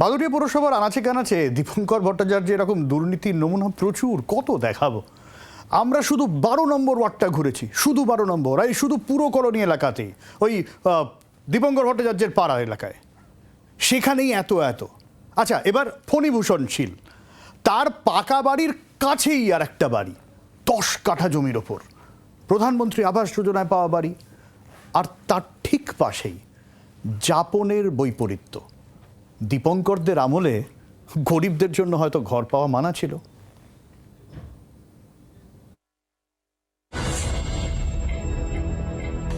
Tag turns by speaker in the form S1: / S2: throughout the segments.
S1: বাদুড়িয়া পৌরসভার আনাচে কানাচে দীপঙ্কর ভট্টাচার্য এরকম দুর্নীতির নমুনা প্রচুর, কত দেখাবো। আমরা শুধু 12 নম্বর ওয়ার্ডটা ঘুরেছি, শুধু 12 নম্বর, এই শুধু পুরো কলোনি এলাকাতেই, ওই দীপঙ্কর ভট্টাচার্যের পাড়া এলাকায়, সেখানেই এত। আচ্ছা, এবার ফণীভূষণ শীল, তার পাকা বাড়ির কাছেই আর একটা বাড়ি, 10 কাঠা জমির ওপর, প্রধানমন্ত্রী আবাস যোজনায় পাওয়া বাড়ি, আর তার ঠিক পাশেই যাপনের বৈপরীত্য। দীপঙ্করদের আমলে গরিবদের জন্য হয়তো ঘর পাওয়া মানা ছিল।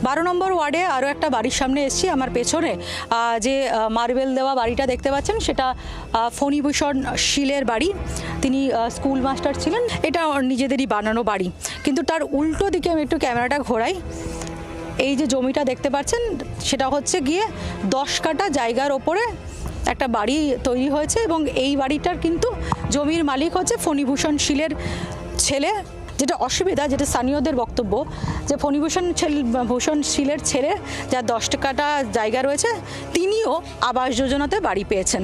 S2: বারো নম্বর ওয়ার্ডে আরও একটা বাড়ির সামনে এসেছি। আমার পেছনে যে মার্বেল দেওয়া বাড়িটা দেখতে পাচ্ছেন, সেটা ফণীভূষণ শীলের বাড়ি। তিনি স্কুল মাস্টার ছিলেন। এটা নিজেদেরই বানানো বাড়ি, কিন্তু তার উল্টো দিকে আমি একটু ক্যামেরাটা ঘোরাই। এই যে জমিটা দেখতে পাচ্ছেন, সেটা হচ্ছে গিয়ে 10 কাঠা জায়গার ওপরে একটা বাড়ি তৈরি হয়েছে, এবং এই বাড়িটার কিন্তু জমির মালিক হচ্ছে ফণীভূষণ শীলের ছেলে। যেটা অসুবিধা, যেটা স্থানীয়দের বক্তব্য, যে ফণীভূষণ শীলের ছেলে, যার 10 কাঠা জায়গা রয়েছে, তিনিও আবাস যোজনাতে বাড়ি পেয়েছেন।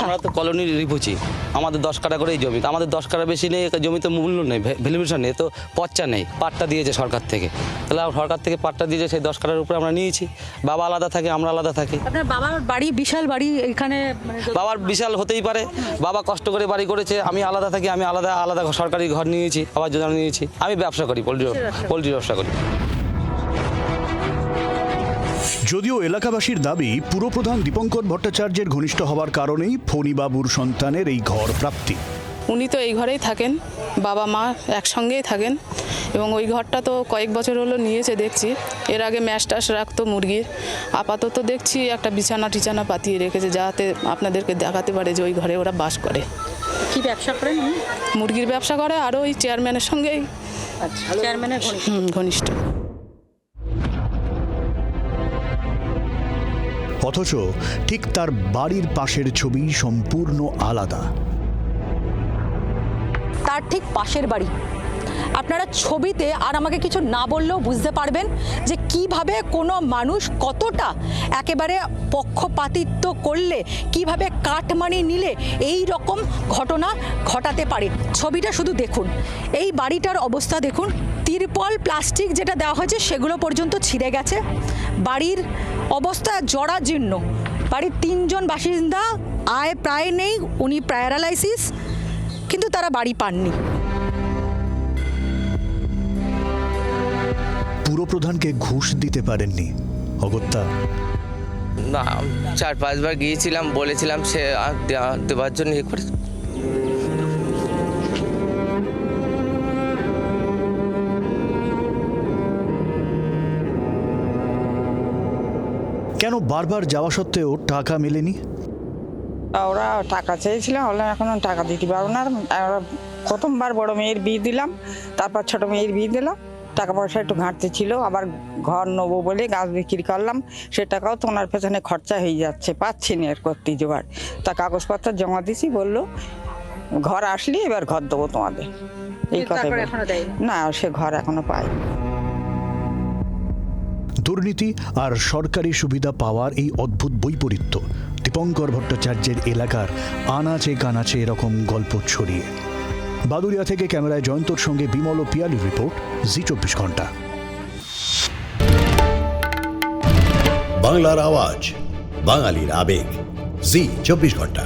S3: আমরা তো কলোনির রিপুচি, আমাদের 10 কাঠা করেই জমি, আমাদের 10 কাঠা বেশি নেই, জমিতে মূল্য নেই, ভ্যালুয়েশন নেই, তো পচ্চা নেই। পাট্টা দিয়েছে সরকার থেকে, তাহলে সরকার থেকে পাট্টা দিয়েছে, সেই 10 কাঠার উপরে আমরা নিয়েছি। বাবা আলাদা থাকে, আমরা আলাদা থাকি।
S2: আপনার বাবার বাড়ি বিশাল বাড়ি এখানে,
S3: বাবার বিশাল হতেই পারে, বাবা কষ্ট করে বাড়ি করেছে, আমি আলাদা থাকি, আমি আলাদা সরকারি ঘর নিয়েছি, আবাস যোজনা নিয়েছি। আমি ব্যবসা করি, পোলট্রি ব্যবসা করি।
S1: যদিও এলাকাবাসীর দাবি, পুরপ্রধান দীপঙ্কর ভট্টাচার্যের ঘনিষ্ঠ হওয়ার কারণেই ফণীবাবুর সন্তানের এই ঘর প্রাপ্তি।
S4: উনি তো এই ঘরেই থাকেন, বাবা মা একসঙ্গেই থাকেন, এবং ওই ঘরটা তো কয়েক বছর হলো নিয়েছে দেখছি। এর আগে ম্যাশ টাশ রাখতো মুরগির, আপাতত দেখছি একটা বিছানা পাতিয়ে রেখেছে, যাতে আপনাদেরকে দেখাতে পারে যে ওই ঘরে ওরা বাস করে।
S2: কি ব্যবসা করেন?
S4: মুরগির ব্যবসা করে, আর ওই চেয়ারম্যানের সঙ্গেই
S2: চেয়ারম্যানের
S4: ঘনিষ্ঠ।
S1: অথচ ঠিক তার বাড়ির পাশের ছবি সম্পূর্ণ আলাদা।
S2: তার ঠিক পাশের বাড়ি। আপনারা ছবিতে আর আমাকে কিছু না বললেও বুঝতে পারবেন যে কিভাবে কোনো মানুষ কতটা একেবারে পক্ষপাতিত্ব করলে, কিভাবে কাটমানি নিলে এই রকম ঘটনা ঘটাতে পারে। ছবিটা শুধু দেখুন, এই বাড়িটার অবস্থা দেখুন। তিরপল, প্লাস্টিক যেটা দেওয়া হয়েছে সেগুলো পর্যন্ত ছিঁড়ে গেছে। বাড়ির অবস্থা জরাজীর্ণ। বাড়ির 3 জন বাসিন্দা, আয় প্রায় নেই, উনি প্যারালাইসিস, কিন্তু তারা বাড়ি পাননি।
S1: পুরপ্রধানকে ঘুষ দিতে পারেননি অগত্যা?
S5: না, 4-5 বার গিয়েছিলাম, বলেছিলাম, সে দেওয়ার জন্য করে।
S1: কেন বারবার যাওয়া সত্ত্বেও টাকা মেলেনি?
S6: ওরা টাকা চেয়েছিল, বললাম এখনো টাকা দিতে পারবো না। প্রথমবার বড় মেয়ের বিয়ে দিলাম, তারপর ছোট মেয়ের বিয়ে দিলাম। টাকা পয়সা একটু ঘাটতি ছিল, আবার ঘর নেবো বলে গাছ বিক্রি করলাম, সে টাকাও তো ওনার পেছনে খরচা হয়ে যাচ্ছে, পাচ্ছি না এর করতে জোগাড়। তা কাগজপত্র জমা দিছি, বললো ঘর আসলে এবার ঘর দেবো তোমাদের, এই কথা। না, সে ঘর এখনো পাই।
S1: দুর্নীতি আর সরকারি সুবিধা পাওয়ার এই অদ্ভুত বৈপরীত্য দীপঙ্কর ভট্টাচার্যের এলাকার আনাচে কানাচে এরকম গল্প ছড়িয়ে। বাদুড়িয়া থেকে ক্যামেরায় জয়ন্তর সঙ্গে বিমল ও পিয়ালির রিপোর্ট, জি 24 ঘন্টা।
S7: বাংলার আওয়াজ, বাঙালির আবেগ, জি 24 ঘন্টা।